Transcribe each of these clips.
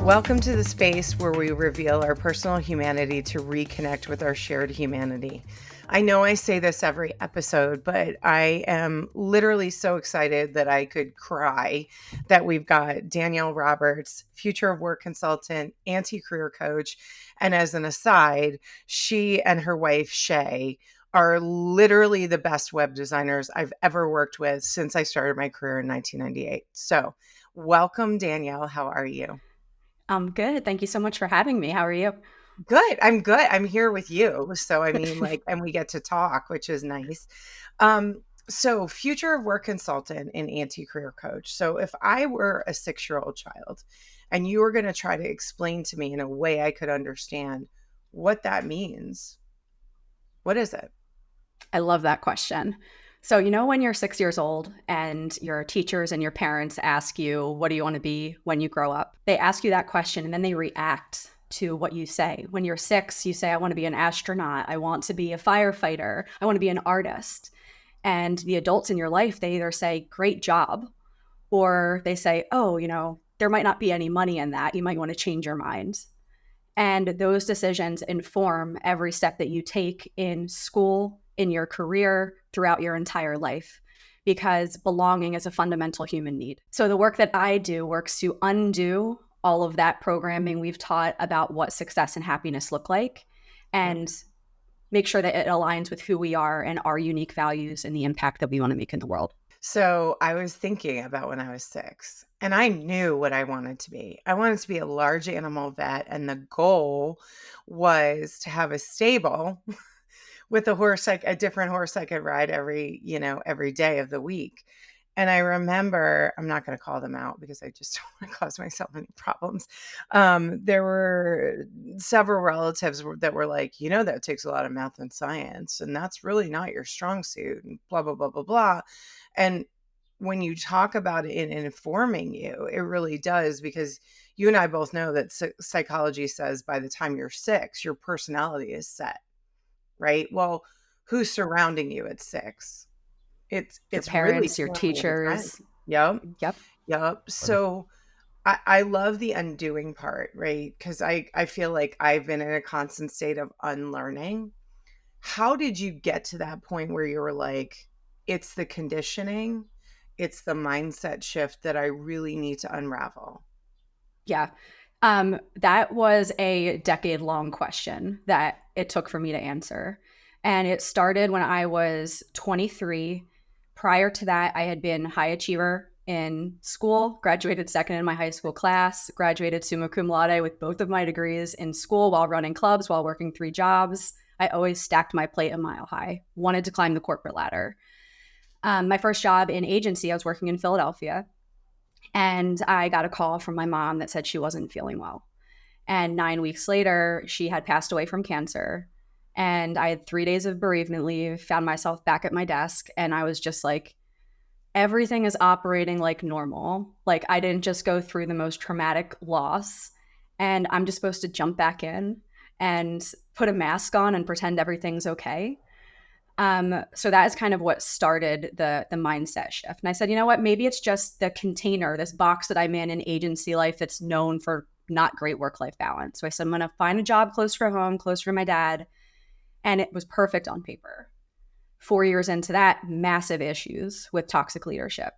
Welcome to the space where we reveal our personal humanity to reconnect with our shared humanity. I know I say this every episode, but I am literally so excited that I could cry that we've got Danielle Roberts, future of work consultant, anti-career coach. And as an aside, she and her wife, Shay, are literally the best web designers I've ever worked with since I started my career in 1998. So welcome, Danielle. How are you? I'm good. Thank you so much for having me. How are you? Good. I'm good. I'm here with you. So, I mean, like, and we get to talk, which is nice. So future of work consultant and anti-career coach. So if I were a 6-year-old child and you were going to try to explain to me in a way I could understand what that means, what is it? I love that question. So, when you're 6 years old and your teachers and your parents ask you, what do you want to be when you grow up? They ask you that question and then they react to what you say. When you're 6, you say, I want to be an astronaut. I want to be a firefighter. I want to be an artist. And the adults in your life, they either say, great job, or they say, oh, there might not be any money in that. You might want to change your mind. And those decisions inform every step that you take in school, in your career, throughout your entire life, because belonging is a fundamental human need. So the work that I do works to undo all of that programming we've taught about what success and happiness look like Yeah. and make sure that it aligns with who we are and our unique values and the impact that we want to make in the world. So I was thinking about when I was 6 and I knew what I wanted to be. I wanted to be a large animal vet. And the goal was to have a stable with a different horse I could ride every day of the week. And I remember, I'm not going to call them out because I just don't want to cause myself any problems. There were several relatives that were like, that takes a lot of math and science, and that's really not your strong suit, and blah, blah, blah, blah, blah. And when you talk about it in informing you, it really does, because you and I both know that psychology says by the time you're 6, your personality is set, right? Well, who's surrounding you at 6? Your It's really parents, your family and friends. teachers. Yep. Yep. Yep. So I love the undoing part, right? Because I feel like I've been in a constant state of unlearning. How did you get to that point where you were like, it's the conditioning, it's the mindset shift that I really need to unravel? Yeah. That was a decade-long question that it took for me to answer. And it started when I was 23. Prior to that, I had been high achiever in school, graduated second in my high school class, graduated summa cum laude with both of my degrees in school while running clubs, while working 3 jobs. I always stacked my plate a mile high, wanted to climb the corporate ladder. My first job in agency, I was working in Philadelphia. And I got a call from my mom that said she wasn't feeling well. And 9 weeks later, she had passed away from cancer. And I had 3 days of bereavement leave, found myself back at my desk. And I was just like, everything is operating like normal. Like, I didn't just go through the most traumatic loss. And I'm just supposed to jump back in and put a mask on and pretend everything's okay. So that is kind of what started the mindset shift. And I said, you know what? Maybe it's just the container, this box that I'm in agency life that's known for not great work-life balance. So I said, I'm going to find a job close for home, close for my dad. And it was perfect on paper. 4 years into that, massive issues with toxic leadership.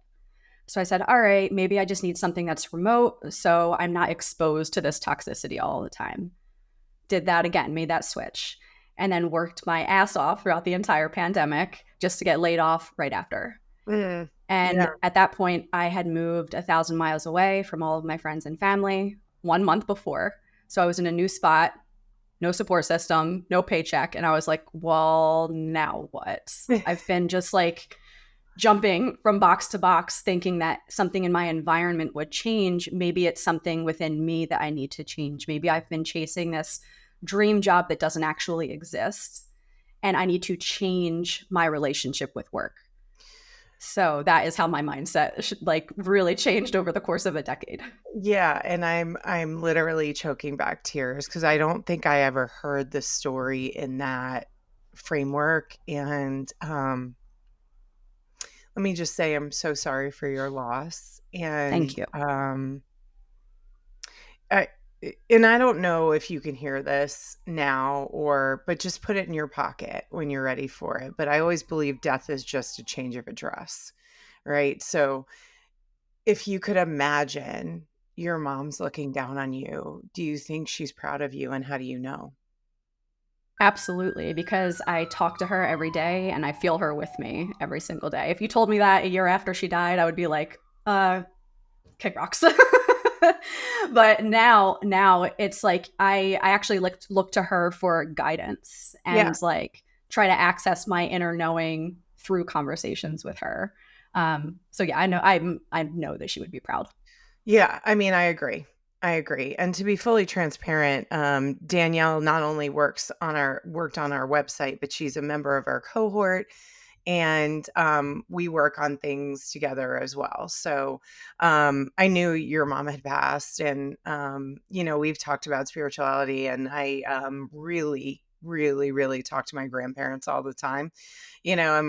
So I said, all right, maybe I just need something that's remote so I'm not exposed to this toxicity all the time. Did that again, made that switch, and then worked my ass off throughout the entire pandemic just to get laid off right after. Mm, And yeah. at that point, I had moved 1,000 miles away from all of my friends and family 1 month before. So I was in a new spot, no support system, no paycheck. And I was like, well, now what? I've been just like jumping from box to box, thinking that something in my environment would change. Maybe it's something within me that I need to change. Maybe I've been chasing this dream job that doesn't actually exist, and I need to change my relationship with work. So that is how my mindset like really changed over the course of a decade. Yeah, and I'm literally choking back tears because I don't think I ever heard the story in that framework. And let me just say I'm so sorry for your loss. And Thank you. I and I don't know if you can hear this now but just put it in your pocket when you're ready for it. But I always believe death is just a change of address, right? So if you could imagine your mom's looking down on you, do you think she's proud of you, and how do you know? Absolutely, because I talk to her every day and I feel her with me every single day. If you told me that a year after she died, I would be like, kick rocks. But now it's like I actually look to her for guidance Yeah. and like try to access my inner knowing through conversations with her. So yeah, I know that she would be proud. Yeah, I mean, I agree. I agree. And to be fully transparent, Danielle not only worked on our website, but she's a member of our cohort, and we work on things together as well. So I knew your mom had passed, and we've talked about spirituality, and I really, really, really talk to my grandparents all the time. And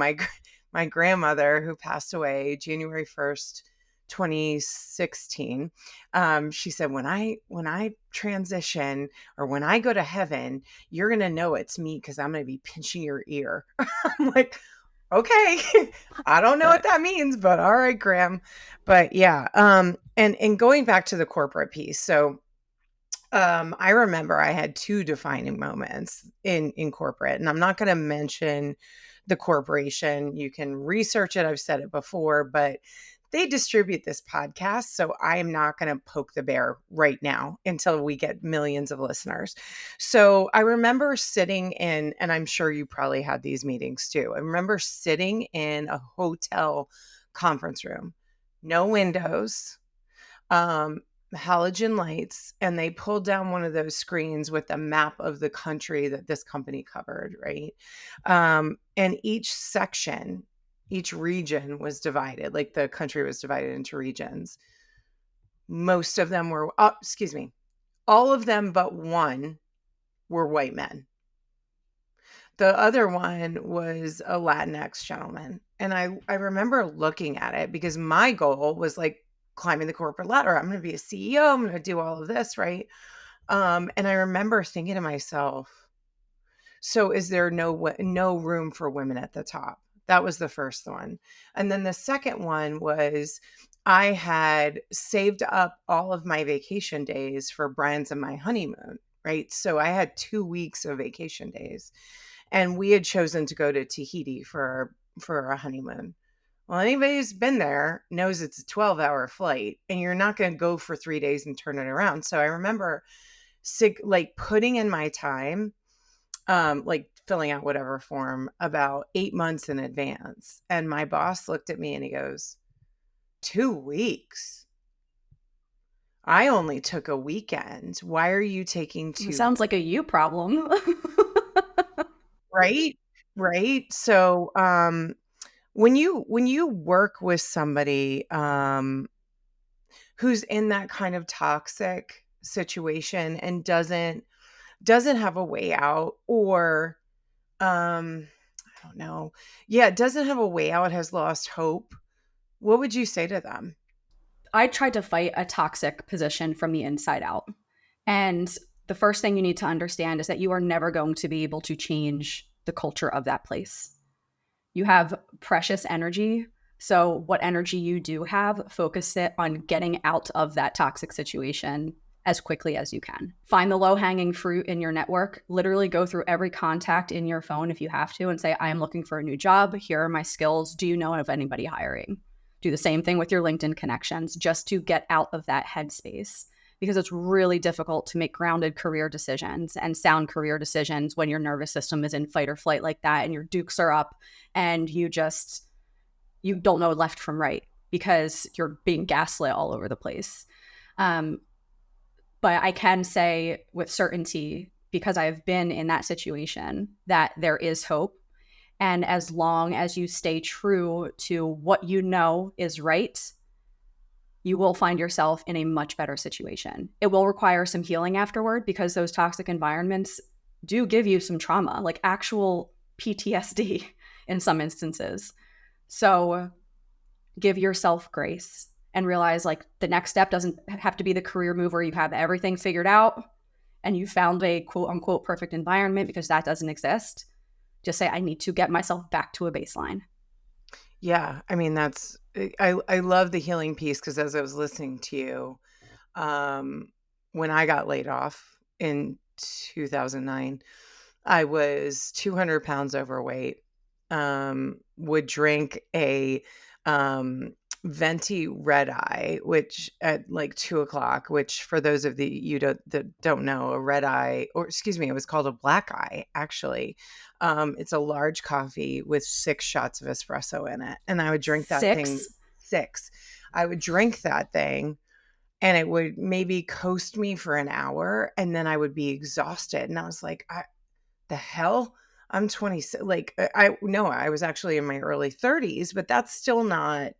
my grandmother, who passed away January 1st, 2016, she said, when I transition, or when I go to heaven, you're gonna know it's me, because I'm gonna be pinching your ear. I'm like, okay. I don't know what that means, but all right, Graham. But yeah, and going back to the corporate piece. So I remember I had two defining moments in corporate, and I'm not going to mention the corporation. You can research it. I've said it before, but they distribute this podcast, so I am not going to poke the bear right now until we get millions of listeners. So I remember sitting in, and I'm sure you probably had these meetings too. I remember sitting in a hotel conference room, no windows, um, halogen lights, and they pulled down one of those screens with a map of the country that this company covered, right? And each region was divided, like the country was divided into regions. Most of them were, excuse me, all of them but one were white men. The other one was a Latinx gentleman. And I remember looking at it, because my goal was like climbing the corporate ladder. I'm going to be a CEO. I'm going to do all of this, right? And I remember thinking to myself, so is there no room for women at the top? That was the first one. And then the second one was, I had saved up all of my vacation days for Brian's and my honeymoon, right? So I had 2 weeks of vacation days, and we had chosen to go to Tahiti for a honeymoon. Well, anybody who's been there knows it's a 12-hour flight, and you're not going to go for 3 days and turn it around. So I remember like putting in my time, like filling out whatever form about 8 months in advance. And my boss looked at me and he goes, 2 weeks? I only took a weekend. Why are you taking It 2? sounds like a you problem. Right? Right? So, when you work with somebody, who's in that kind of toxic situation and doesn't have a way out, or, I don't know. Yeah, doesn't have a way out, has lost hope, what would you say to them? I tried to fight a toxic position from the inside out. And the first thing you need to understand is that you are never going to be able to change the culture of that place. You have precious energy. So, what energy you do have, focus it on getting out of that toxic situation as quickly as you can. Find the low hanging fruit in your network. Literally go through every contact in your phone if you have to and say, I am looking for a new job. Here are my skills. Do you know of anybody hiring? Do the same thing with your LinkedIn connections just to get out of that headspace, because it's really difficult to make grounded career decisions and sound career decisions when your nervous system is in fight or flight like that and your dukes are up and you don't know left from right because you're being gaslit all over the place. Um, but I can say with certainty, because I've been in that situation, that there is hope. And as long as you stay true to what you know is right, you will find yourself in a much better situation. It will require some healing afterward, because those toxic environments do give you some trauma, like actual PTSD in some instances. So give yourself grace and realize like the next step doesn't have to be the career move where you have everything figured out and you found a quote unquote perfect environment, because that doesn't exist. Just say, I need to get myself back to a baseline. Yeah, I mean, I love the healing piece because as I was listening to you, um, when I got laid off in 2009, I was 200 pounds overweight, would drink a um, venti red eye, which at like 2 o'clock, which for those of you that don't know, a red eye, or excuse me, it was called a black eye, actually. It's a large coffee with 6 shots of espresso in it. And I would drink that thing, 6. six. I would drink that thing and it would maybe coast me for an hour and then I would be exhausted. And I was like, the hell? I'm 26. Like, I no, I was actually in my early 30s, but that's still not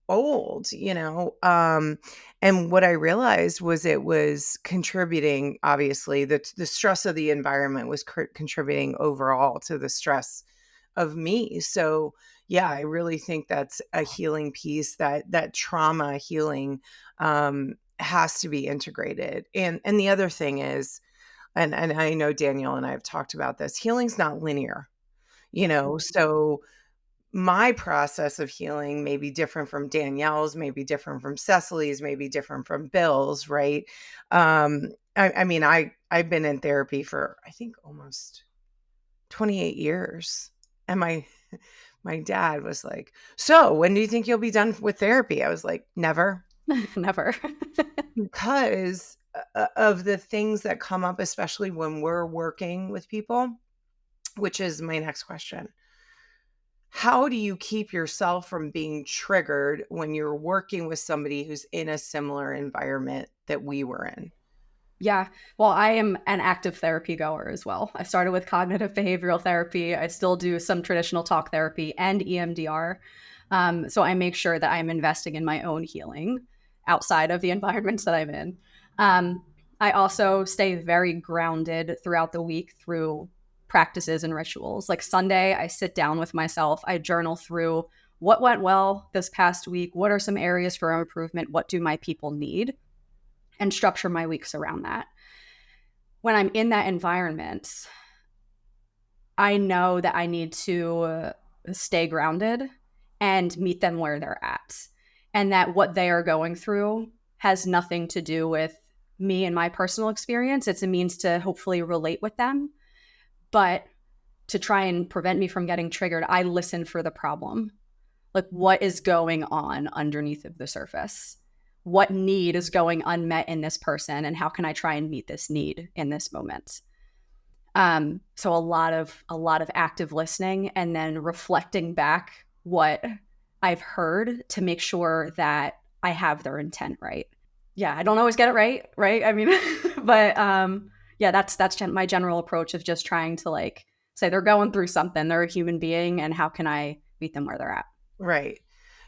old, you know? And what I realized was it was contributing, obviously, the stress of the environment was contributing overall to the stress of me. So, yeah, I really think that's a healing piece that trauma healing has to be integrated. And the other thing is, and I know Danielle and I have talked about this, healing's not linear, you know? So my process of healing may be different from Danielle's, may be different from Cecily's, may be different from Bill's, right? I mean, I've been in therapy for I think almost 28 years. And my dad was like, "So, when do you think you'll be done with therapy?" I was like, "Never." Never. Because of the things that come up, especially when we're working with people, which is my next question. How do you keep yourself from being triggered when you're working with somebody who's in a similar environment that we were in? Yeah. Well, I am an active therapy goer as well. I started with cognitive behavioral therapy. I still do some traditional talk therapy and EMDR. So I make sure that I'm investing in my own healing outside of the environments that I'm in. I also stay very grounded throughout the week through practices and rituals. Like Sunday, I sit down with myself, I journal through what went well this past week, what are some areas for improvement, what do my people need, and structure my weeks around that. When I'm in that environment, I know that I need to stay grounded and meet them where they're at. And that what they are going through has nothing to do with me and my personal experience. It's a means to hopefully relate with them. But to try and prevent me from getting triggered, I listen for the problem. Like, what is going on underneath of the surface? What need is going unmet in this person, and how can I try and meet this need in this moment? So a lot of active listening and then reflecting back what I've heard to make sure that I have their intent right. Yeah, I don't always get it right? I mean, but yeah, that's my general approach of just trying to like say they're going through something, they're a human being, and how can I meet them where they're at? Right.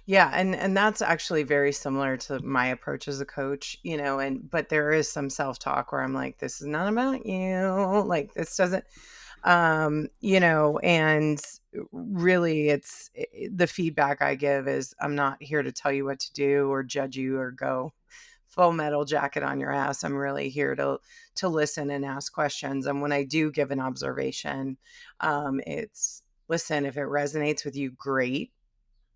Yeah, and that's actually very similar to my approach as a coach, you know, and but there is some self-talk where I'm like, this is not about you. Like this doesn't you know, and really the feedback I give is I'm not here to tell you what to do or judge you or go full metal jacket on your ass. I'm really here to listen and ask questions. And when I do give an observation, it's listen, if it resonates with you, great.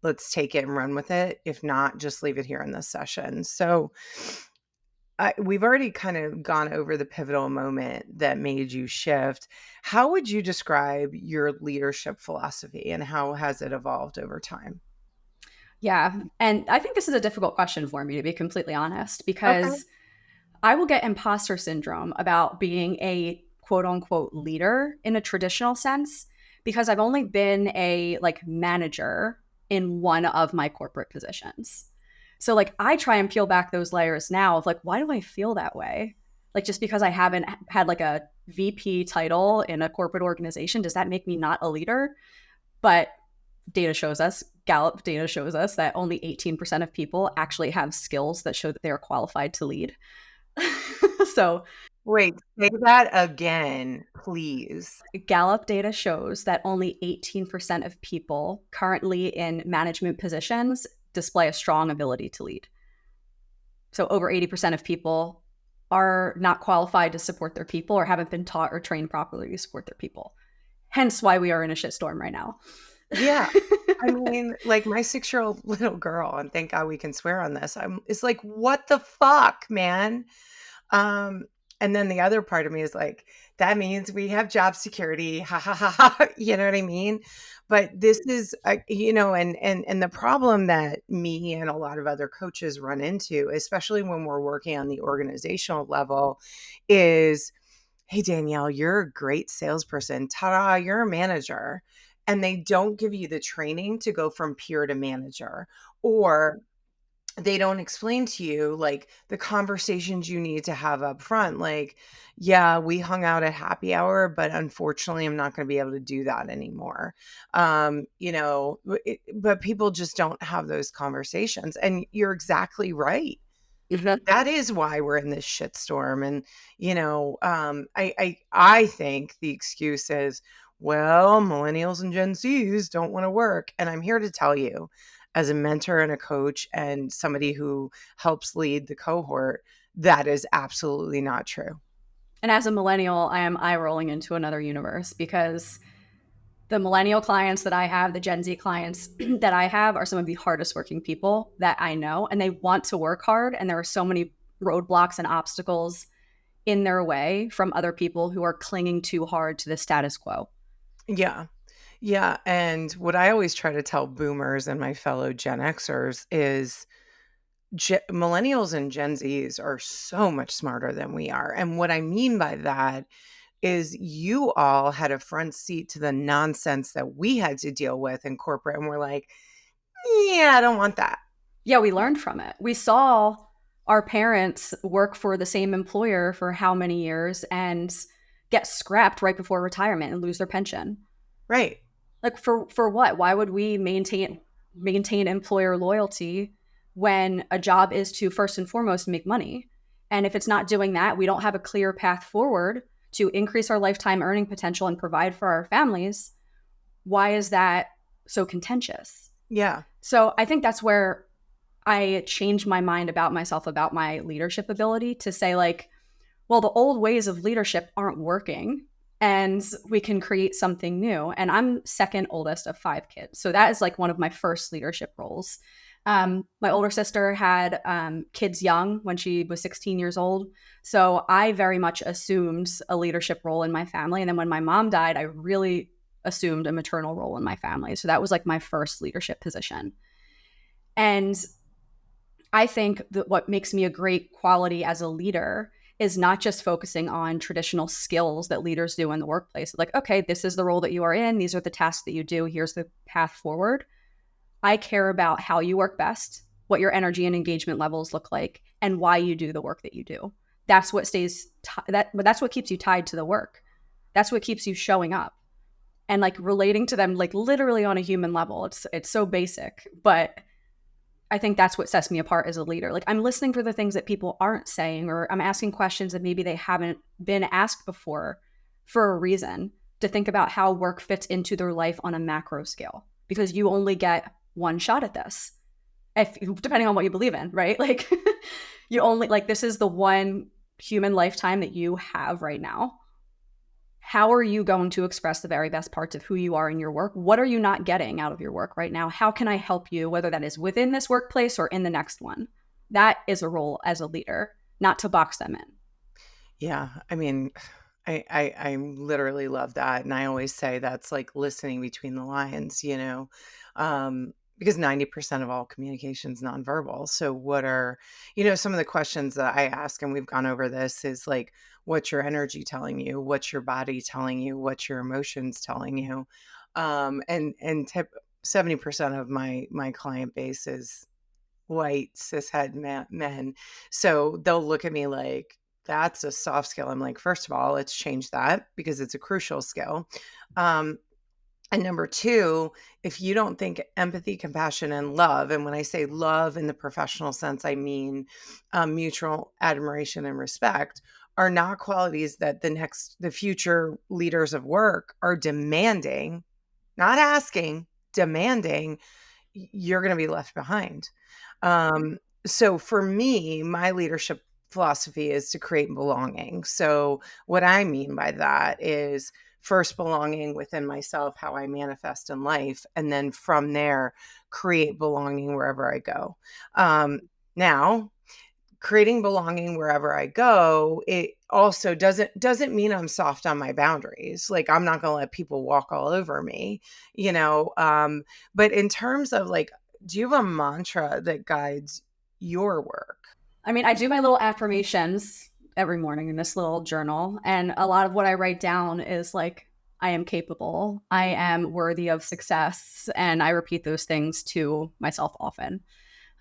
Let's take it and run with it. If not, just leave it here in this session. So we've already kind of gone over the pivotal moment that made you shift. How would you describe your leadership philosophy and how has it evolved over time? Yeah, and I think this is a difficult question for me, to be completely honest, Okay. because I will get imposter syndrome about being a quote unquote leader in a traditional sense, because I've only been a like manager in one of my corporate positions. So like I try and peel back those layers now of like, why do I feel that way? Like just because I haven't had like a VP title in a corporate organization, does that make me not a leader? But data shows us, Gallup data shows us that only 18% of people actually have skills that show that they are qualified to lead. So, Wait, say that again, please. Gallup data shows that only 18% of people currently in management positions display a strong ability to lead. So over 80% of people are not qualified to support their people or haven't been taught or trained properly to support their people. Hence why we are in a shitstorm right now. Yeah. I mean, like, my 6-year-old little girl, and thank God we can swear on this, it's like, "What the fuck, man?" Um, and then the other part of me is like, "That means we have job security, ha, ha, ha, ha," you know what I mean? But this is, and the problem that me and a lot of other coaches run into, especially when we're working on the organizational level, is, "Hey, Danielle, you're a great salesperson. Ta-da, you're a manager." And they don't give you the training to go from peer to manager, or they don't explain to you like the conversations you need to have up front. Like, yeah, we hung out at happy hour, but unfortunately, I'm not going to be able to do that anymore. But people just don't have those conversations. And you're exactly right. Mhm. That is why we're in this shitstorm. And, I think the excuse is, well, millennials and Gen Zs don't want to work. And I'm here to tell you, as a mentor and a coach and somebody who helps lead the cohort, that is absolutely not true. And as a millennial, I am eye rolling into another universe because the millennial clients that I have, the Gen Z clients that I have, are some of the hardest working people that I know. And they want to work hard. And there are so many roadblocks and obstacles in their way from other people who are clinging too hard to the status quo. Yeah. Yeah. And what I always try to tell boomers and my fellow Gen Xers is, millennials and Gen Zs are so much smarter than we are. And what I mean by that is you all had a front seat to the nonsense that we had to deal with in corporate. And we're like, yeah, I don't want that. Yeah, we learned from it. We saw our parents work for the same employer for how many years and get scrapped right before retirement and lose their pension. Right. Like for what? Why would we maintain employer loyalty when a job is to first and foremost make money? And if it's not doing that, we don't have a clear path forward to increase our lifetime earning potential and provide for our families. Why is that so contentious? Yeah. So I think that's where I changed my mind about myself, about my leadership ability to say, like, well, the old ways of leadership aren't working and we can create something new. And I'm second oldest of 5 kids. So that is like one of my first leadership roles. My older sister had kids young when she was 16 years old. So I very much assumed a leadership role in my family. And then when my mom died, I really assumed a maternal role in my family. So that was like my first leadership position. And I think that what makes me a great quality as a leader is not just focusing on traditional skills that leaders do in the workplace. Like, okay, this is the role that you are in. These are the tasks that you do. Here's the path forward. I care about how you work best, what your energy and engagement levels look like, and why you do the work that you do. That's what that's what keeps you tied to the work. That's what keeps you showing up and like relating to them like literally on a human level. It's so basic, but I think that's what sets me apart as a leader. Like I'm listening for the things that people aren't saying, or I'm asking questions that maybe they haven't been asked before for a reason to think about how work fits into their life on a macro scale because you only get one shot at this. If depending on what you believe in, right? Like you only like this is the one human lifetime that you have right now. How are you going to express the very best parts of who you are in your work? What are you not getting out of your work right now? How can I help you, whether that is within this workplace or in the next one? That is a role as a leader, not to box them in. Yeah. I mean, I literally love that. And I always say that's like listening between the lines, because 90% of all communication is nonverbal. So what are, some of the questions that I ask, and we've gone over this, is like, what's your energy telling you? What's your body telling you? What's your emotions telling you? And 70% of my client base is white cishet men. So they'll look at me like, that's a soft skill. I'm like, first of all, let's change that because it's a crucial skill. Um, and number two, if you don't think empathy, compassion, and love, and when I say love in the professional sense, I mean mutual admiration and respect, are not qualities that the future leaders of work are demanding, not asking, demanding, you're going to be left behind. So for me, my leadership philosophy is to create belonging. So what I mean by that is first belonging within myself, how I manifest in life, and then from there create belonging wherever I go. Um, Now, creating belonging wherever I go, it also doesn't mean I'm soft on my boundaries. Like I'm not going to let people walk all over me, you know. But in terms of like, do you have a mantra that guides your work? I mean, I do my little affirmations every morning in this little journal. And a lot of what I write down is like, I am capable, I am worthy of success. And I repeat those things to myself often.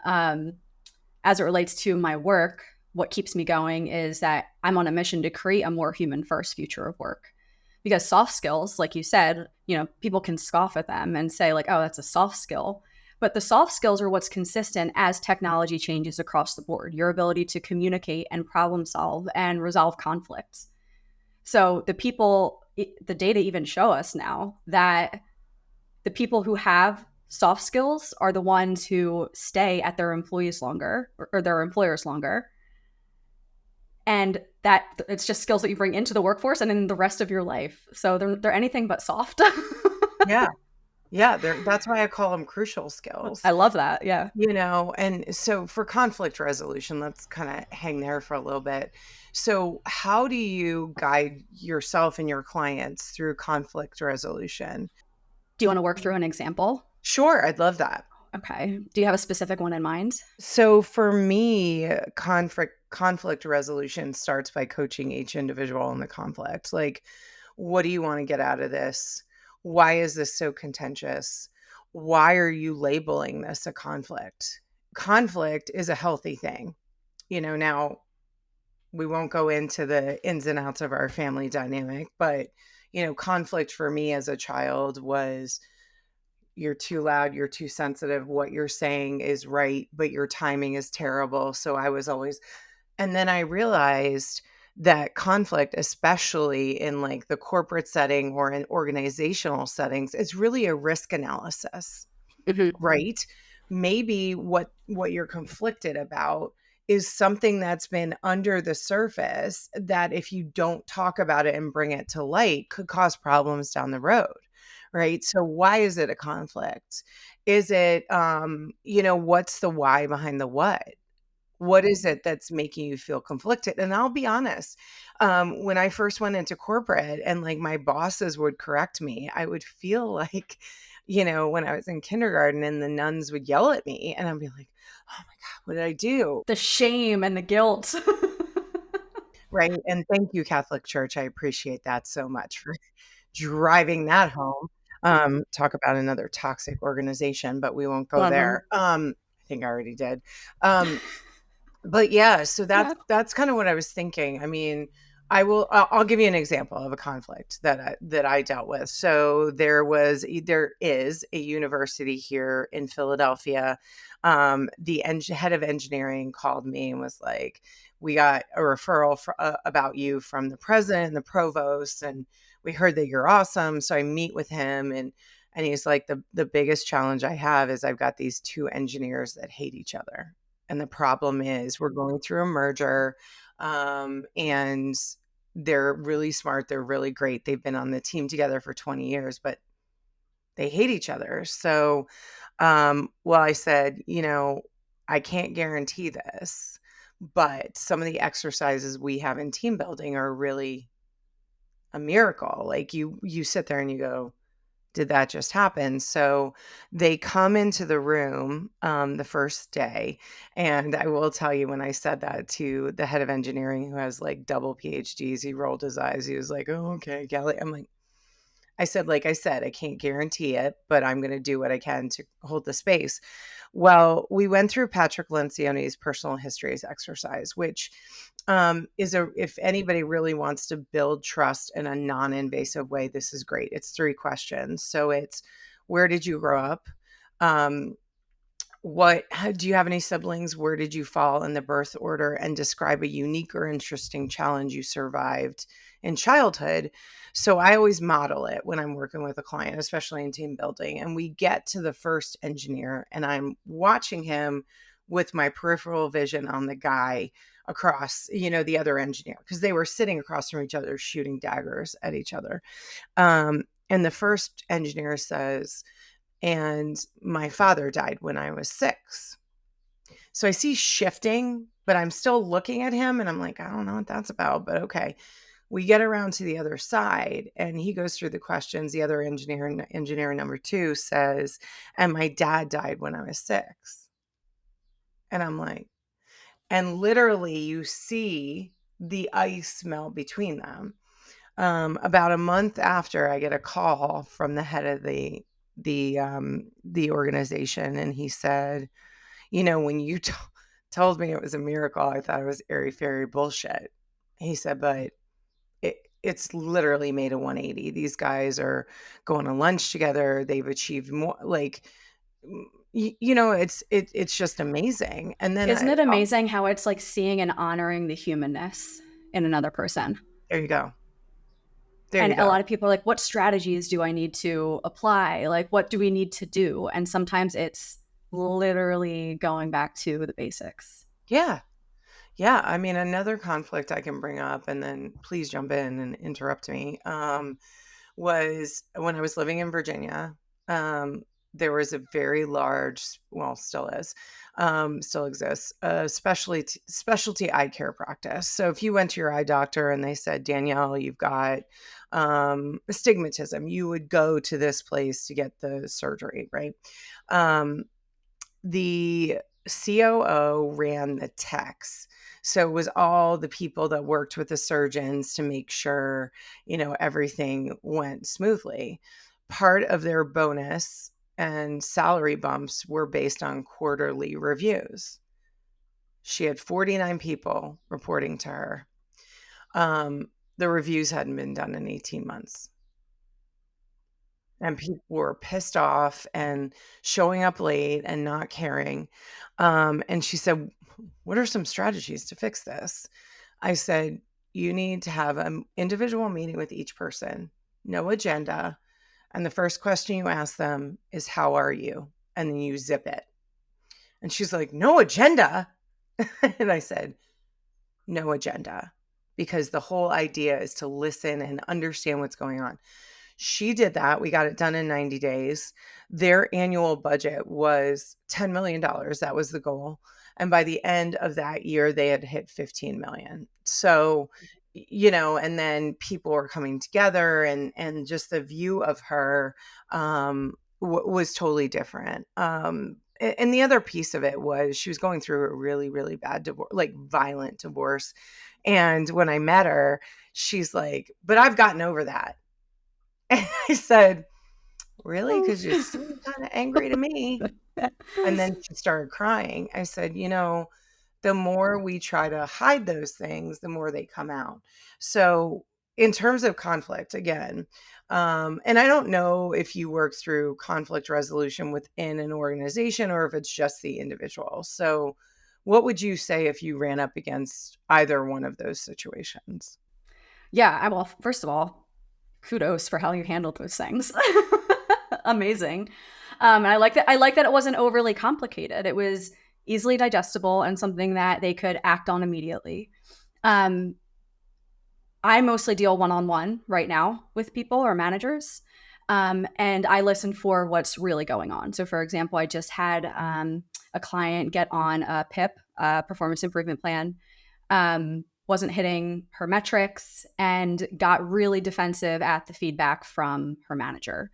Um, as it relates to my work, what keeps me going is that I'm on a mission to create a more human first future of work. Because soft skills, like you said, people can scoff at them and say, like, oh, that's a soft skill. But the soft skills are what's consistent as technology changes across the board, your ability to communicate and problem solve and resolve conflicts. So the data even show us now that the people who have soft skills are the ones who stay at their employees longer or their employers longer. And that it's just skills that you bring into the workforce and in the rest of your life. So they're anything but soft. Yeah. Yeah, that's why I call them crucial skills. I love that. Yeah. You know, and so for conflict resolution, let's kind of hang there for a little bit. So, how do you guide yourself and your clients through conflict resolution? Do you want to work through an example? Sure, I'd love that. Okay. Do you have a specific one in mind? So for me, conflict resolution starts by coaching each individual in the conflict. Like, what do you want to get out of this? Why is this so contentious? Why are you labeling this a conflict? Conflict is a healthy thing. Now we won't go into the ins and outs of our family dynamic, but conflict for me as a child was you're too loud, you're too sensitive, what you're saying is right, but your timing is terrible. So I was always, and then I realized that conflict, especially in like the corporate setting or in organizational settings, is really a risk analysis, Mm-hmm. right? Maybe what you're conflicted about is something that's been under the surface that if you don't talk about it and bring it to light could cause problems down the road, right? So why is it a conflict? Is it what's the why behind the what? What is it that's making you feel conflicted? And I'll be honest, when I first went into corporate and like my bosses would correct me, I would feel like, when I was in kindergarten and the nuns would yell at me and I'd be like, oh my God, what did I do? The shame and the guilt. Right. And thank you, Catholic Church. I appreciate that so much for driving that home. Talk about another toxic organization, but we won't go One of them. there. I think I already did. Um, But yeah, so that's Yeah. that's kind of what I was thinking. I mean, I'll give you an example of a conflict that I dealt with. So there is a university here in Philadelphia. The head of engineering called me and was like, "We got a referral about you from the president and the provost, and we heard that you're awesome." So I meet with him and he's like, "The biggest challenge I have is I've got these two engineers that hate each other. And the problem is we're going through a merger, and they're really smart. They're really great. They've been on the team together for 20 years, but they hate each other. So, well, I said, I can't guarantee this, but some of the exercises we have in team building are really a miracle. Like you sit there and you go, did that just happen? So they come into the room the first day. And I will tell you, when I said that to the head of engineering, who has like double PhDs, he rolled his eyes. He was like, oh, okay, Kelly. I'm like, I said, like I said, I can't guarantee it, but I'm going to do what I can to hold the space. Well, we went through Patrick Lencioni's personal histories exercise, which if anybody really wants to build trust in a non-invasive way, this is great. It's 3 questions. So it's, where did you grow up? Um, do you have any siblings? Where did you fall in the birth order? And describe a unique or interesting challenge you survived in childhood. So I always model it when I'm working with a client, especially in team building. And we get to the first engineer, and I'm watching him with my peripheral vision on the guy across, the other engineer, because they were sitting across from each other shooting daggers at each other. And the first engineer says, and my father died when I was 6. So I see shifting, but I'm still looking at him and I'm like, I don't know what that's about, but okay. We get around to the other side and he goes through the questions. The other engineer number 2 says, and my dad died when I was 6. And I'm like, and literally you see the ice melt between them. About a month after, I get a call from the head of the organization, and he said, when you told me it was a miracle, I thought it was airy fairy bullshit. He said, but it's literally made a 180. These guys are going to lunch together. They've achieved more. Like, it's just amazing. And then Isn't it amazing how it's like seeing and honoring the humanness in another person? there you go. There And you a go. lot of people are like, what strategies do I need to apply? Like, what do we need to do? And sometimes it's literally going back to the basics. Yeah. Yeah. I mean, another conflict I can bring up, and then please jump in and interrupt me, was when I was living in Virginia. There was a very large, well, still exists, a specialty eye care practice. So if you went to your eye doctor and they said, Danielle, you've got astigmatism, you would go to this place to get the surgery, right? The COO ran the techs. So it was all the people that worked with the surgeons to make sure, everything went smoothly. Part of their bonus and salary bumps were based on quarterly reviews. She had 49 people reporting to her. The reviews hadn't been done in 18 months. And people were pissed off and showing up late and not caring. And she said, what are some strategies to fix this? I said, you need to have an individual meeting with each person, no agenda. And the first question you ask them is, how are you? And then you zip it. And she's like, no agenda. And I said, no agenda, because the whole idea is to listen and understand what's going on. She did that. We got it done in 90 days. Their annual budget was $10 million. That was the goal. And by the end of that year, they had hit 15 million. So, and then people were coming together, and just the view of her was totally different. And the other piece of it was she was going through a really, really bad divorce, like violent divorce. And when I met her, she's like, but I've gotten over that. And I said, really? Because you seem kind of angry to me. And then she started crying. I said, the more we try to hide those things, the more they come out. So in terms of conflict, again, and I don't know if you work through conflict resolution within an organization or if it's just the individual. So what would you say if you ran up against either one of those situations? Yeah, well, first of all, kudos for how you handled those things. Amazing. And I like that. I like that it wasn't overly complicated. It was easily digestible and something that they could act on immediately. I mostly deal one-on-one right now with people or managers, and I listen for what's really going on. So, for example, I just had a client get on a PIP, performance improvement plan. Wasn't hitting her metrics and got really defensive at the feedback from her manager.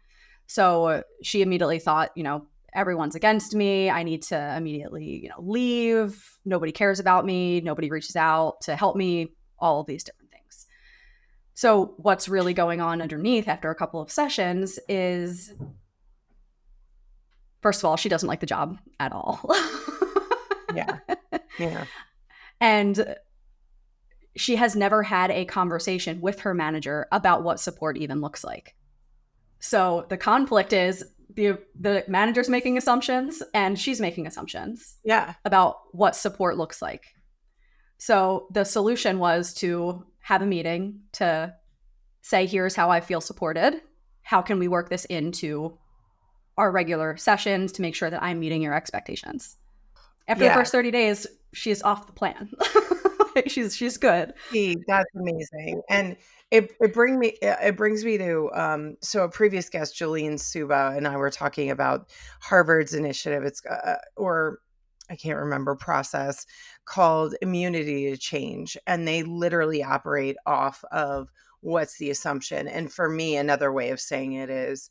So she immediately thought, everyone's against me. I need to immediately, leave. Nobody cares about me. Nobody reaches out to help me, all of these different things. So what's really going on underneath after a couple of sessions is, first of all, she doesn't like the job at all. Yeah. Yeah. And she has never had a conversation with her manager about what support even looks like. So the conflict is the manager's making assumptions and she's making assumptions about what support looks like. So the solution was to have a meeting to say, here's how I feel supported. How can we work this into our regular sessions to make sure that I'm meeting your expectations? After the Yeah. first 30 days, she's off the plan. She's good. See, that's amazing, and it brings me to, so a previous guest, Jolene Suba, and I were talking about Harvard's initiative, it's, or I can't remember, process called immunity to change, and they literally operate off of what's the assumption, and for me, another way of saying it is,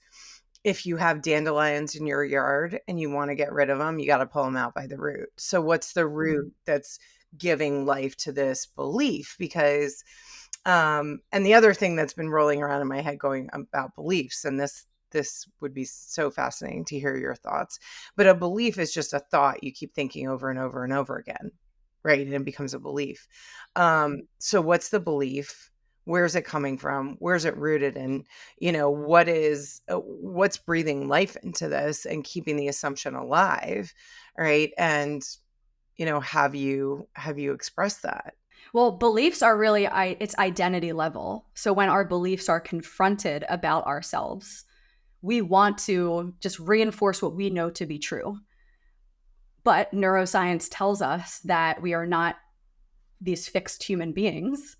if you have dandelions in your yard and you wanna get rid of them, you gotta pull them out by the root. So what's the root that's giving life to this belief? Because and the other thing that's been rolling around in my head going about beliefs, and this would be so fascinating to hear your thoughts, but a belief is just a thought you keep thinking over and over and over again, right? And it becomes a belief. So what's the belief? Where's it coming from? Where's it rooted in? What's breathing life into this and keeping the assumption alive, right? And have you expressed that? Well, beliefs are really it's identity level. So when our beliefs are confronted about ourselves, we want to just reinforce what we know to be true. But neuroscience tells us that we are not these fixed human beings.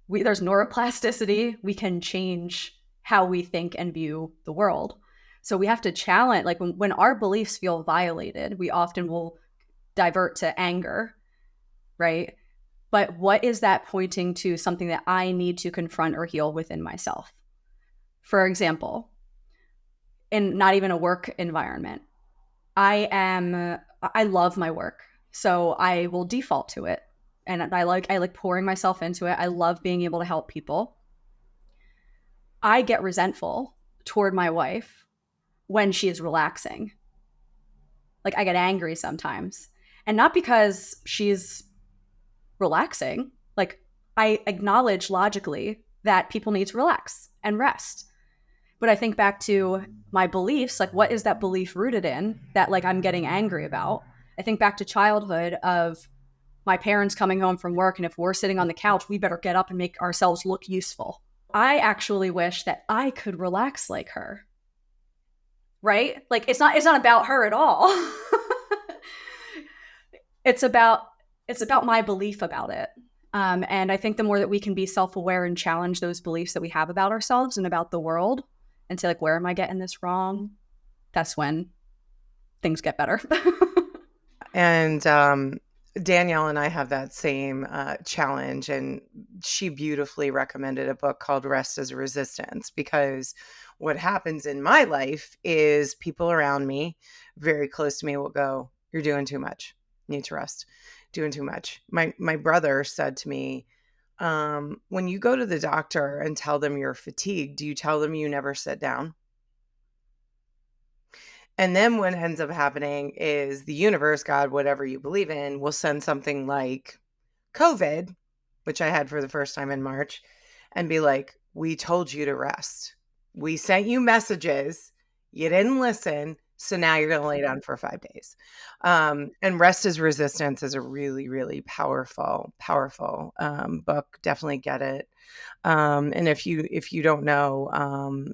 There's neuroplasticity. We can change how we think and view the world. So we have to challenge, like when our beliefs feel violated, we often will divert to anger, right? But what is that pointing to something that I need to confront or heal within myself? For example, in not even a work environment, I love my work. So I will default to it. And I like pouring myself into it. I love being able to help people. I get resentful toward my wife when she is relaxing. Like I get angry sometimes. And not because she's relaxing. Like I acknowledge logically that people need to relax and rest. But I think back to my beliefs, like what is that belief rooted in that like I'm getting angry about? I think back to childhood of my parents coming home from work, and if we're sitting on the couch, we better get up and make ourselves look useful. I actually wish that I could relax like her. Right? Like it's not about her at all. it's about it's about my belief about it. And I think the more that we can be self-aware and challenge those beliefs that we have about ourselves and about the world and say like, where am I getting this wrong? That's when things get better. And Danielle and I have that same challenge, and she beautifully recommended a book called Rest as Resistance, because what happens in my life is people around me, very close to me, will go, "You're doing too much. You need to rest. Doing too much." My brother said to me, "When you go to the doctor and tell them you're fatigued, do you tell them you never sit down?" And then what ends up happening is the universe, God, whatever you believe in, will send something like COVID, which I had for the first time in March, and be like, "We told you to rest. We sent you messages. You didn't listen. So now you're going to lay down for 5 days." And Rest is Resistance is a really, really powerful, powerful book. Definitely get it. And if you don't know,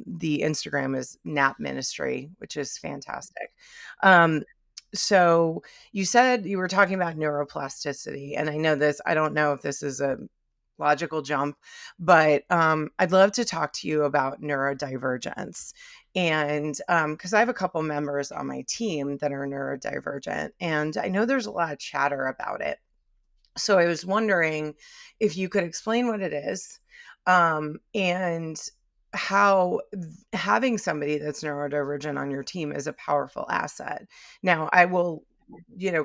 the Instagram is Nap Ministry, which is fantastic. Um, so you said you were talking about neuroplasticity, and I know this. I don't know if this is a logical jump, but I'd love to talk to you about neurodivergence. And because I have a couple members on my team that are neurodivergent, and I know there's a lot of chatter about it. So I was wondering if you could explain what it is, and how having somebody that's neurodivergent on your team is a powerful asset. Now, I will,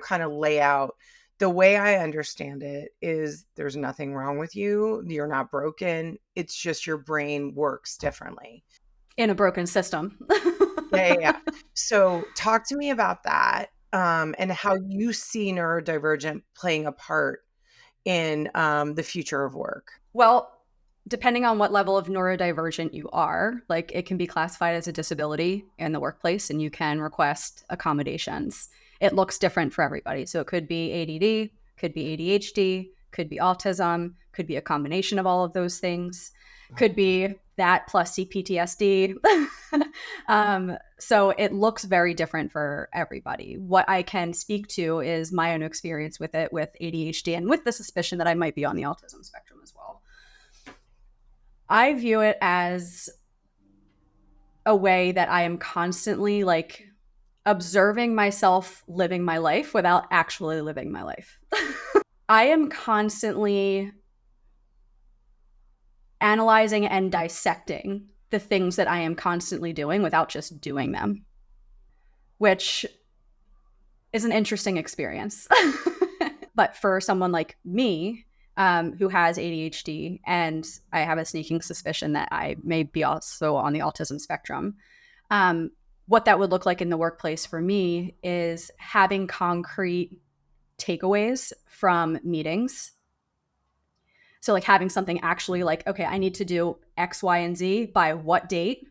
kind of lay out the way I understand it is there's nothing wrong with you. You're not broken. It's just your brain works differently. In a broken system. Yeah, yeah, yeah. So talk to me about that, and how you see neurodivergent playing a part in the future of work. Well, depending on what level of neurodivergent you are, like it can be classified as a disability in the workplace and you can request accommodations. It looks different for everybody. So it could be ADD, could be ADHD, could be autism, could be a combination of all of those things. Could be that plus CPTSD. So it looks very different for everybody. What I can speak to is my own experience with it, with ADHD, and with the suspicion that I might be on the autism spectrum as well. I view it as a way that I am constantly like observing myself living my life without actually living my life. I am constantly analyzing and dissecting the things that I am constantly doing without just doing them, which is an interesting experience. But for someone like me, who has ADHD, and I have a sneaking suspicion that I may be also on the autism spectrum, what that would look like in the workplace for me is having concrete takeaways from meetings. So, like having something actually like, okay, I need to do X, Y, and Z by what date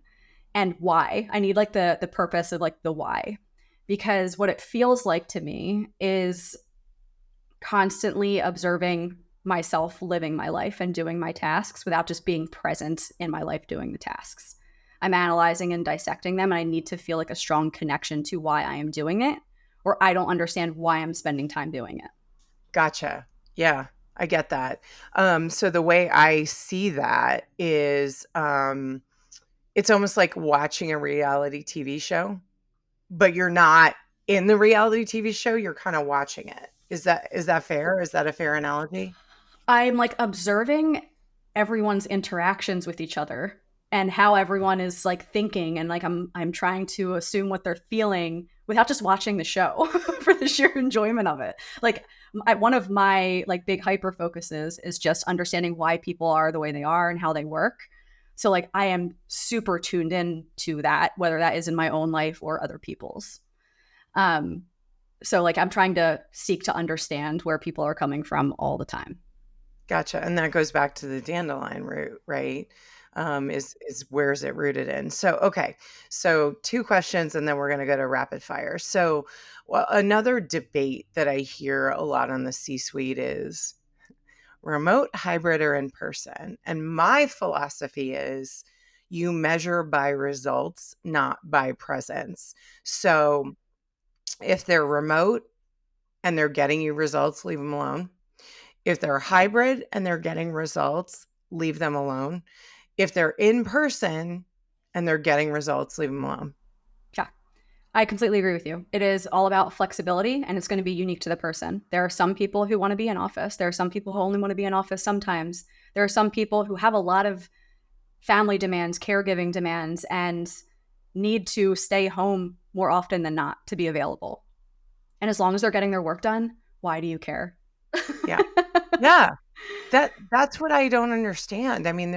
and why. I need like the purpose of like the why. Because what it feels like to me is constantly observing myself living my life and doing my tasks without just being present in my life doing the tasks. I'm analyzing and dissecting them, and I need to feel like a strong connection to why I am doing it, or I don't understand why I'm spending time doing it. Gotcha. Yeah, I get that. So the way I see that is, it's almost like watching a reality TV show, but you're not in the reality TV show, you're kinda watching it. Is that fair? Is that a fair analogy? I'm like observing everyone's interactions with each other and how everyone is like thinking, and like I'm trying to assume what they're feeling without just watching the show for the sheer enjoyment of it. Like one of my like big hyper focuses is just understanding why people are the way they are and how they work. So like I am super tuned in to that, whether that is in my own life or other people's. Um, so like I'm trying to seek to understand where people are coming from all the time. Gotcha, and that goes back to the dandelion root, right? Is where's it rooted in? So, okay, so 2 questions, and then we're gonna go to rapid fire. So, well, another debate that I hear a lot on the C-suite is remote, hybrid, or in person, and my philosophy is you measure by results, not by presence. So, if they're remote and they're getting you results, leave them alone. If they're hybrid and they're getting results, leave them alone. If they're in person and they're getting results, leave them alone. Yeah, I completely agree with you. It is all about flexibility, and it's going to be unique to the person. There are some people who want to be in office. There are some people who only want to be in office sometimes. There are some people who have a lot of family demands, caregiving demands, and need to stay home more often than not to be available. And as long as they're getting their work done, why do you care? Yeah. Yeah. That's what I don't understand. I mean,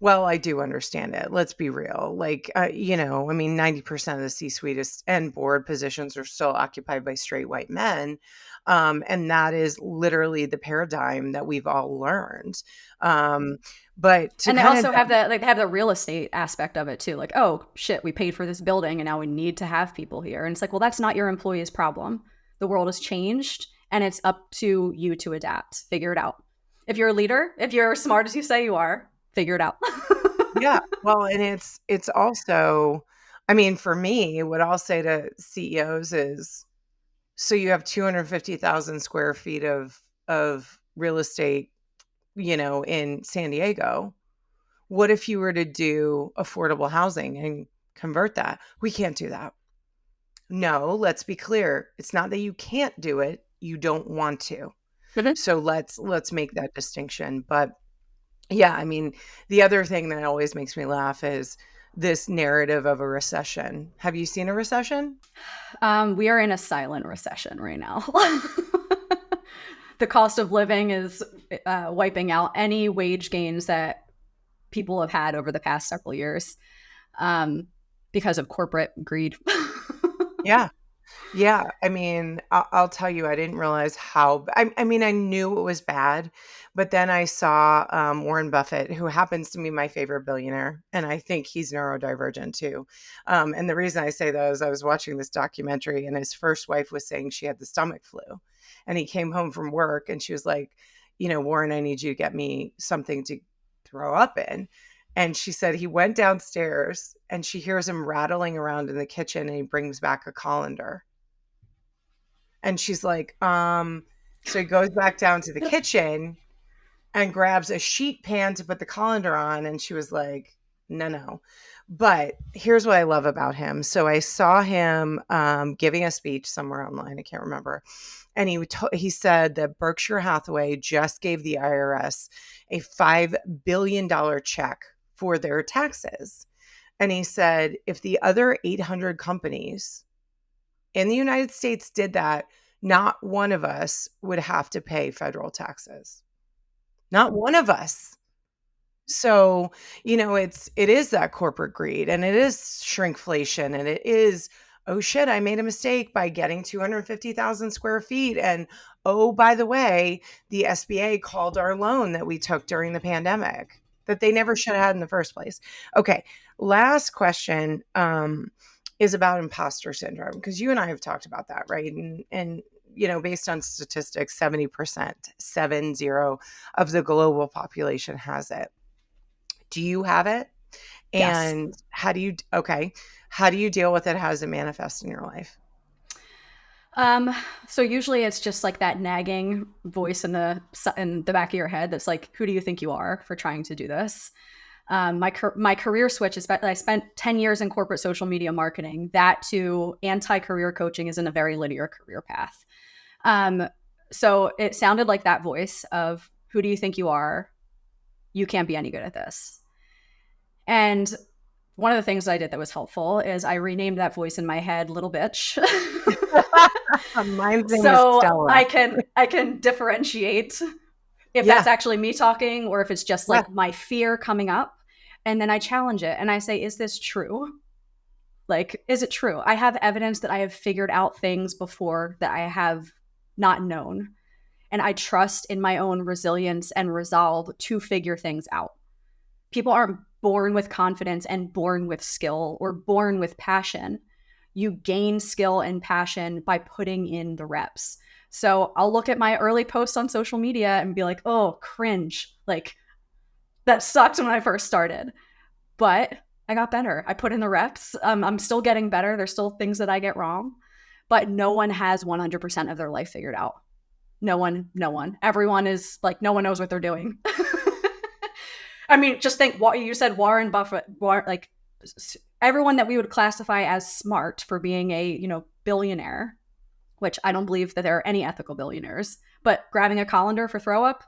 well, I do understand it. Let's be real. Like, I mean, 90% of the C-suite and board positions are still occupied by straight white men. And that is literally the paradigm that we've all learned. Um, but to And they kind of, also have the like they have the real estate aspect of it too. Like, oh shit, we paid for this building and now we need to have people here. And it's like, well, that's not your employee's problem. The world has changed and it's up to you to adapt. Figure it out. If you're a leader, if you're as smart as you say you are, figure it out. yeah, well, and it's also, I mean, for me, what I'll say to CEOs is, so you have 250,000 square feet of real estate, in San Diego. What if you were to do affordable housing and convert that? We can't do that. No, let's be clear. It's not that you can't do it, you don't want to. So let's make that distinction. But yeah, I mean, the other thing that always makes me laugh is this narrative of a recession. Have you seen a recession? We are in a silent recession right now. The cost of living is wiping out any wage gains that people have had over the past several years, um, because of corporate greed. Yeah. Yeah, I mean, I'll tell you, I didn't realize I mean, I knew it was bad, but then I saw, Warren Buffett, who happens to be my favorite billionaire, and I think he's neurodivergent too. And the reason I say that is I was watching this documentary, and his first wife was saying she had the stomach flu, and he came home from work, and she was like, "Warren, I need you to get me something to throw up in." And she said he went downstairs and she hears him rattling around in the kitchen and he brings back a colander. And she's like, so he goes back down to the kitchen and grabs a sheet pan to put the colander on. And she was like, no, no. But here's what I love about him. So I saw him giving a speech somewhere online. I can't remember. And he said that Berkshire Hathaway just gave the IRS a $5 billion check for their taxes. And he said, if the other 800 companies in the United States did that, not one of us would have to pay federal taxes. Not one of us. So, it is that corporate greed and it is shrinkflation and it is, oh shit, I made a mistake by getting 250,000 square feet. And oh, by the way, the SBA called our loan that we took during the pandemic that they never should have had in the first place. Okay. Last question is about imposter syndrome, because you and I have talked about that, right? And based on statistics, 70%, 70 of the global population has it. Do you have it? Yes. And how do you deal with it? How does it manifest in your life? So usually it's just like that nagging voice in the back of your head that's like, who do you think you are for trying to do this? My career switch is I spent 10 years in corporate social media marketing. That to anti-career coaching isn't a very linear career path. So it sounded like that voice of, who do you think you are? You can't be any good at this. And one of the things I did that was helpful is I renamed that voice in my head Little Bitch. Mine's name is So Stella. I can differentiate if Yeah. that's actually me talking or if it's just Yeah. like my fear coming up. And then I challenge it and I say, is this true? Like, is it true? I have evidence that I have figured out things before that I have not known. And I trust in my own resilience and resolve to figure things out. People aren't born with confidence and born with skill or born with passion. You gain skill and passion by putting in the reps. So I'll look at my early posts on social media and be like, oh, cringe. Like, that sucked when I first started. But I got better. I put in the reps. I'm still getting better. There's still things that I get wrong. But no one has 100% of their life figured out. No one. Everyone is like, no one knows what they're doing. I mean, just think what you said, Warren Buffett, like everyone that we would classify as smart for being a, billionaire, which I don't believe that there are any ethical billionaires, but grabbing a colander for throw up.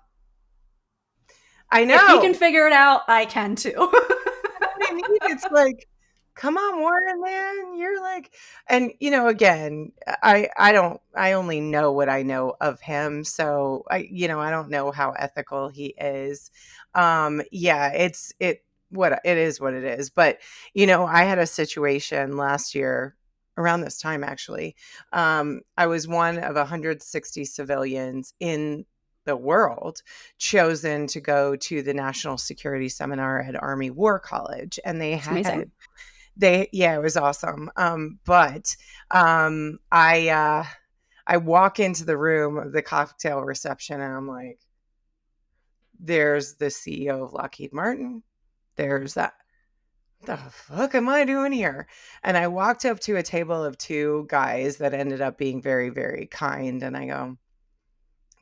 I know. If he can figure it out, I can too. What I mean, it's like, come on, Warren, man. You're like, and again, I only know what I know of him. So I don't know how ethical he is. Yeah, it is what it is. But, I had a situation last year around this time, actually. I was one of 160 civilians in the world chosen to go to the National Security Seminar at Army War College. And It's amazing. it was awesome. But I walk into the room of the cocktail reception and I'm like, there's the CEO of Lockheed Martin. There's that. What the fuck am I doing here? And I walked up to a table of two guys that ended up being very, very kind. And I go,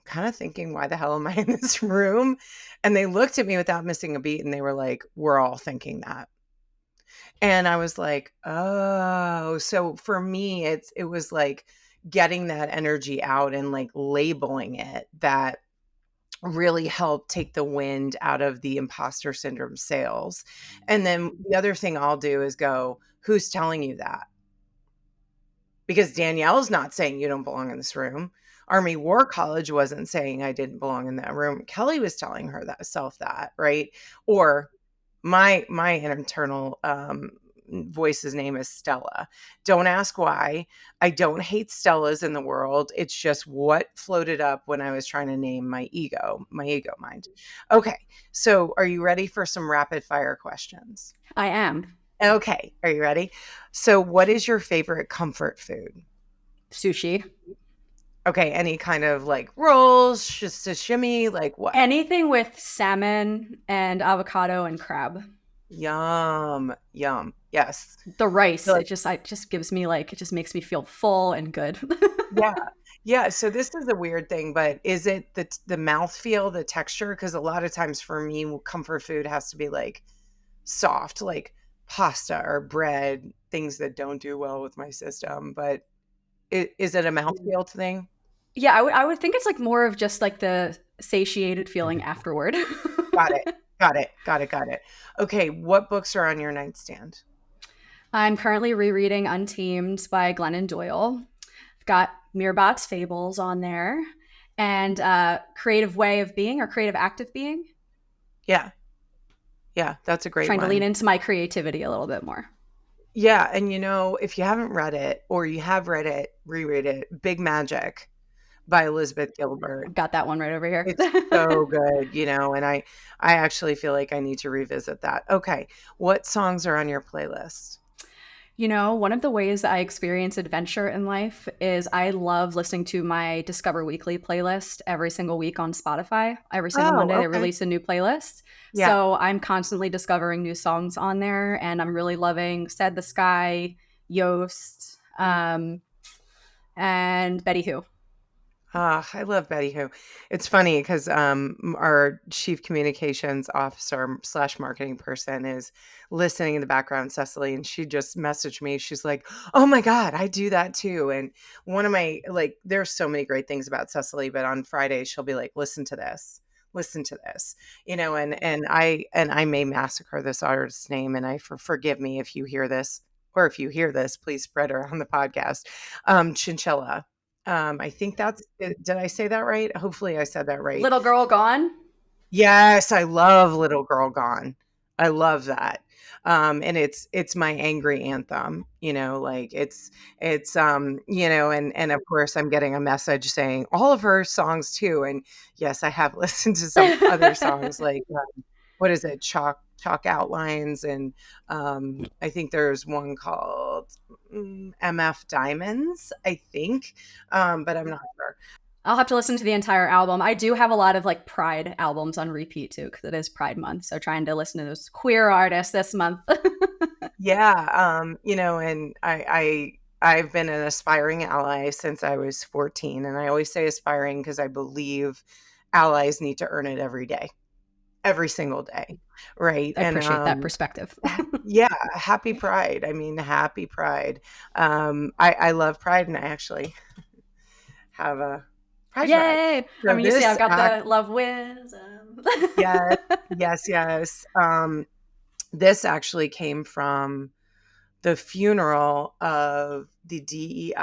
kind of thinking, why the hell am I in this room? And they looked at me without missing a beat and they were like, we're all thinking that. And I was like, oh, so for me, it was like getting that energy out and like labeling it that really helped take the wind out of the imposter syndrome sails. And then the other thing I'll do is go, who's telling you that? Because Danielle's not saying you don't belong in this room. Army War College wasn't saying I didn't belong in that room. Kelly was telling her that, right? Or my internal voice's name is Stella. Don't ask why. I don't hate Stellas in the world. It's just what floated up when I was trying to name my ego mind. Okay. So are you ready for some rapid fire questions? I am. Okay. Are you ready? So what is your favorite comfort food? Sushi. Okay. Any kind of like rolls, sashimi, like what? Anything with salmon and avocado and crab. Yum, yum. Yes. The rice, Feel like it just gives me like, it just makes me feel full and good. yeah. Yeah, so this is a weird thing, but is it the mouthfeel, the texture? Because a lot of times for me, comfort food has to be, like, soft, like pasta or bread, things that don't do well with my system, but is it a mouthfeel thing? Yeah, I would think it's like more of just like the satiated feeling afterward. Got it. Got it. Got it. Got it. Okay, what books are on your nightstand? I'm currently rereading Untamed by Glennon Doyle. I've got Meerbott's Fables on there, and Creative Way of Being or Creative Act of Being. Yeah. Yeah, that's a great Trying to lean one. into my creativity a little bit more. Yeah, and if you haven't read it or you have read it, reread it. Big Magic by Elizabeth Gilbert. I've got that one right over here. It's so good, and I actually feel like I need to revisit that. Okay, what songs are on your playlist? One of the ways that I experience adventure in life is I love listening to my Discover Weekly playlist every single week on Spotify. Every single Oh, Monday, they okay. release a new playlist. Yeah. So I'm constantly discovering new songs on there, and I'm really loving Said the Sky, Yost, and Betty Who. Ah, I love Betty Who. It's funny because our chief communications officer slash marketing person is listening in the background, Cecily, and she just messaged me. She's like, "Oh my God, I do that too." And one of my there's so many great things about Cecily, but on Friday she'll be like, listen to this," and I may massacre this artist's name, and forgive me if you hear this, or if you hear this, please spread her on the podcast. Chinchilla. I think did I say that right? Hopefully I said that right. Little Girl Gone. Yes, I love Little Girl Gone. I love that. And it's my angry anthem, like and of course I'm getting a message saying all of her songs too. And yes, I have listened to some other songs like what is it? Chalk Outlines, and I think there's one called MF Diamonds, I think. But I'm not sure. I'll have to listen to the entire album. I do have a lot of like Pride albums on repeat too, because it is Pride Month. So trying to listen to those queer artists this month. Yeah, and I've been an aspiring ally since I was 14, and I always say aspiring because I believe allies need to earn it every day, every single day, right? I And appreciate that perspective. yeah, happy Pride. I mean, happy Pride. I love Pride, and I actually have a Pride flag. Yay! I So mean, you see, this I've got act, the love wisdom. yes, yes, yes. This actually came from the funeral of the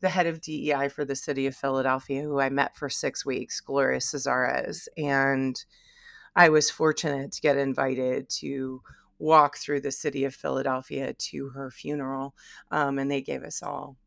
head of DEI for the city of Philadelphia, who I met for 6 weeks, Gloria Cesares. And I was fortunate to get invited to walk through the city of Philadelphia to her funeral. And they gave us all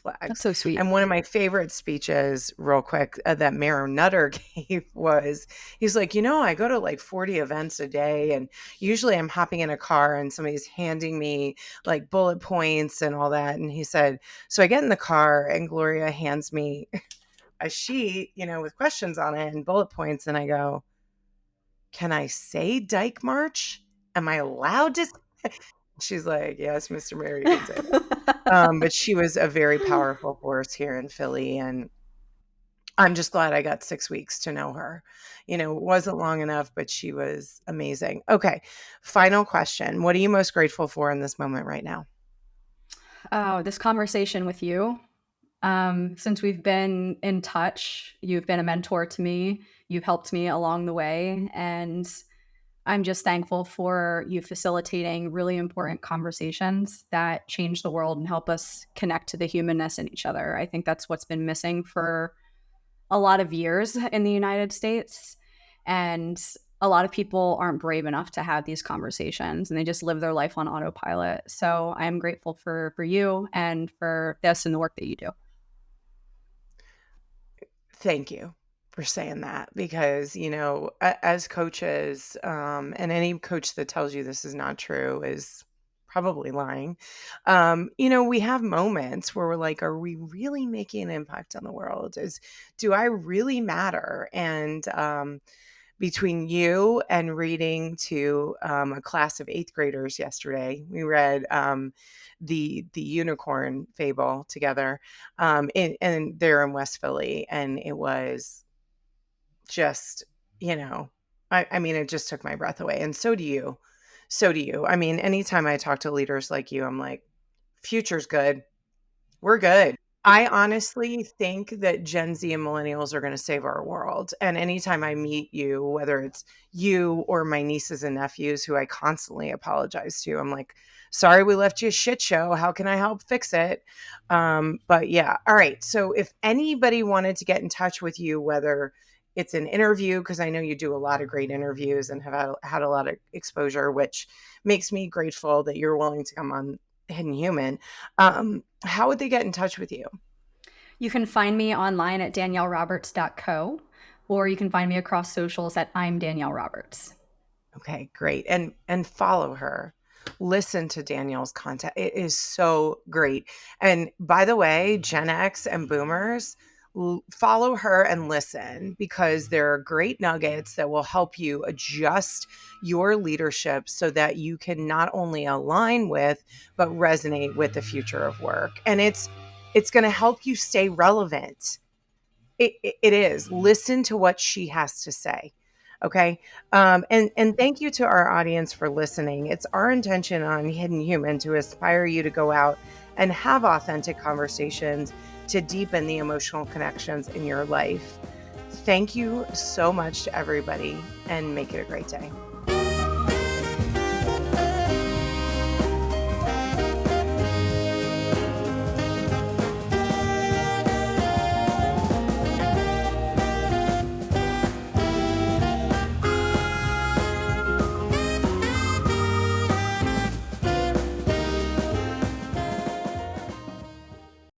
That's flags. so sweet. And one of my favorite speeches, real quick, that Mayor Nutter gave was, he's like, I go to like 40 events a day, and usually I'm hopping in a car and somebody's handing me like bullet points and all that. And he said, so I get in the car and Gloria hands me a sheet, with questions on it and bullet points. And I go, can I say Dyke March? Am I allowed to? She's like, yes, Mr. Mayor, you can say that. But she was a very powerful force here in Philly, and I'm just glad I got 6 weeks to know her. It wasn't long enough, but she was amazing. Okay, final question. What are you most grateful for in this moment right now? Oh, this conversation with you. Since we've been in touch, you've been a mentor to me. You've helped me along the way. And I'm just thankful for you facilitating really important conversations that change the world and help us connect to the humanness in each other. I think that's what's been missing for a lot of years in the United States. And a lot of people aren't brave enough to have these conversations and they just live their life on autopilot. So I'm grateful for you and for this and the work that you do. Thank you for saying that because, as coaches, and any coach that tells you this is not true is probably lying. We have moments where we're like, are we really making an impact on the world? Do I really matter? And between you and reading to a class of eighth graders yesterday, we read the unicorn fable together, and they're in West Philly, and it was just, you know, I mean, it just took my breath away, and so do you. So do you. I mean, anytime I talk to leaders like you, I'm like, future's good. We're good. I honestly think that Gen Z and millennials are gonna save our world, and anytime I meet you, whether it's you or my nieces and nephews who I constantly apologize to, I'm like, "Sorry we left you a shit show. How can I help fix it?" But yeah. All right. So if anybody wanted to get in touch with you, whether it's an interview, because I know you do a lot of great interviews and have had a lot of exposure, which makes me grateful that you're willing to come on Hidden Human. How would they get in touch with you? You can find me online at danielleroberts.co, or you can find me across socials at I'm Danielle Roberts. Okay, great. And follow her. Listen to Danielle's content. It is so great. And by the way, Gen X and boomers, follow her and listen, because there are great nuggets that will help you adjust your leadership so that you can not only align with but resonate with the future of work. And it's going to help you stay relevant. It is. Listen to what she has to say. Okay. And thank you to our audience for listening. It's our intention on Hidden Human to inspire you to go out and have authentic conversations to deepen the emotional connections in your life. Thank you so much to everybody, and make it a great day.